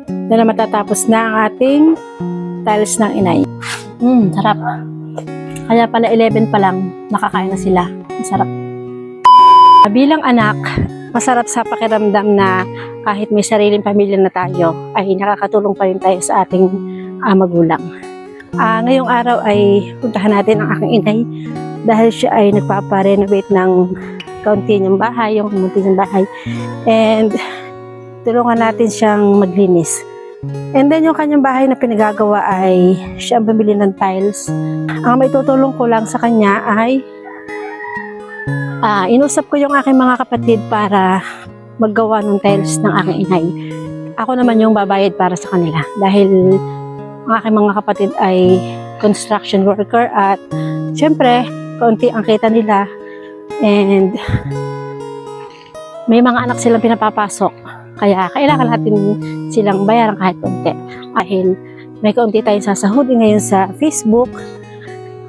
na matatapos na ang ating tiles ng inay. Sarap. Kaya pala 11 pa lang, nakakain na sila. Masarap. Bilang anak, masarap sa pakiramdam na kahit may sariling pamilya na tayo, ay nakakatulong pa rin tayo sa ating magulang. Ngayong araw ay puntahan natin ang aking inay dahil siya ay nagpapa-renovate ng kaunti niyang bahay, yung kaunti niyang bahay. And tulungan natin siyang maglinis. And then yung kanyang bahay na pinagagawa ay siya ang bumili ng tiles. Ang may tutulong ko lang sa kanya ay inusap ko yung aking mga kapatid para maggawa ng tiles ng aking inay. Ako naman yung babayad para sa kanila dahil ang aking mga kapatid ay construction worker at syempre, kaunti ang kita nila and may mga anak silang pinapapasok. Kaya kailangan natin silang bayaran kahit konti. Dahil may kaunti tayong sasahodin ngayon sa Facebook.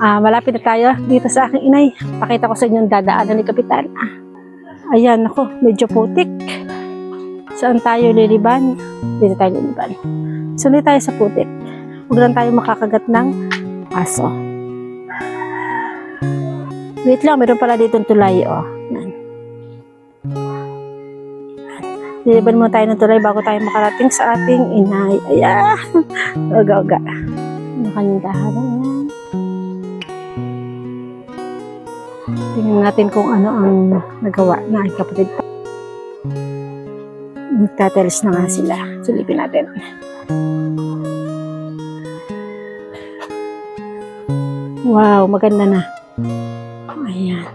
Malapit na tayo dito sa aking inay. Pakita ko sa inyo yung dadaanan ni Kapitan. Ayan, ako, medyo putik. Saan tayo liliban? Dito tayo liliban. Sunod tayo sa putik. Huwag lang tayo makakagat ng aso. Wait lang, meron pala dito tulay, oh. Liliban muna tayo ng tulay bago tayo makarating sa ating inay. Ayan! Oga-oga. Ano kanyang daharan yan? Tingnan natin kung ano ang nagawa na ay kapatid. Magtatiles na nga sila. Silipin natin. Wow, maganda na. Ayan.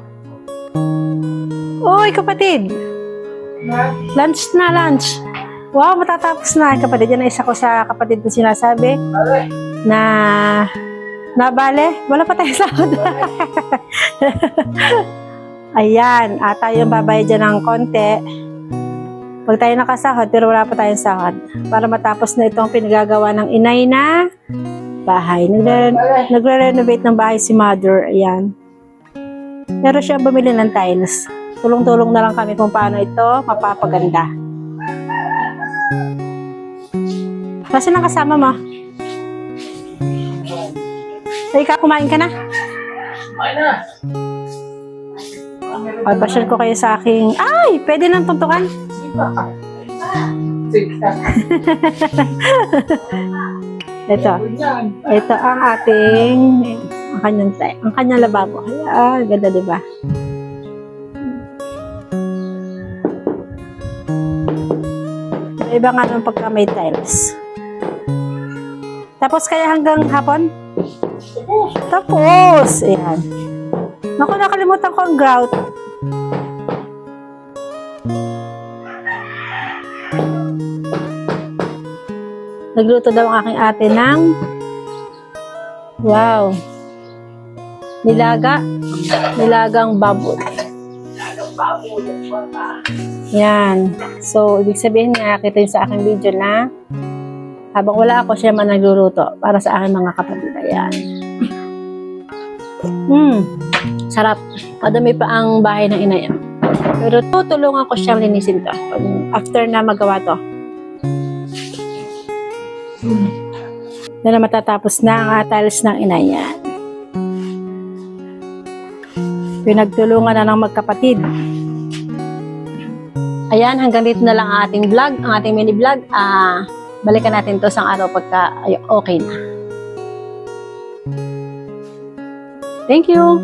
Oy, kapatid! Lunch na, lunch. Wow, matatapos na, kapatid. Yan ang isa ko sa kapatid ko sinasabi na bale, wala pa tayo sahod. Ayan, tayo yung babayad dyan ng konti. Pag tayo nakasahod, pero wala pa tayong sahod. Para matapos na itong pinagagawa ng inay na bahay. Nagre-renovate ng bahay si mother. Ayan. Pero siya bumili ng tiles. Tulong-tulong na lang kami kung paano ito mapapaganda. Kasi nang kasama mo? Ay, kumain ka na? Kumain na. Papasyal ko kayo sa aking... Ay! Pwede nang tuntukan? Ito ang ating... Ang kanyang lababo. Ay, ganda diba? Iba nga ng pagka may tiles. Tapos kaya hanggang hapon? Tapos! Ayan. Naku, nakalimutan ko ang grout. Nagluto daw ang aking ate ng wow! Nilagang baboy. Yan. So, ibig sabihin nga, kita yun sa aking video na habang wala ako, siya man nagluluto para sa aking mga kapatid. Ayan. Sarap. Madami pa ang bahay ng inay. Pero tutulungan ko siyang linisin to after na magawa to. Na matatapos na ang tiles ng inay. Yan. Pinagtulungan na ng magkapatid. Ayan, hanggang dito na lang ang ating vlog, ang ating mini vlog. Balikan natin to sa araw pagka okay na. Thank you!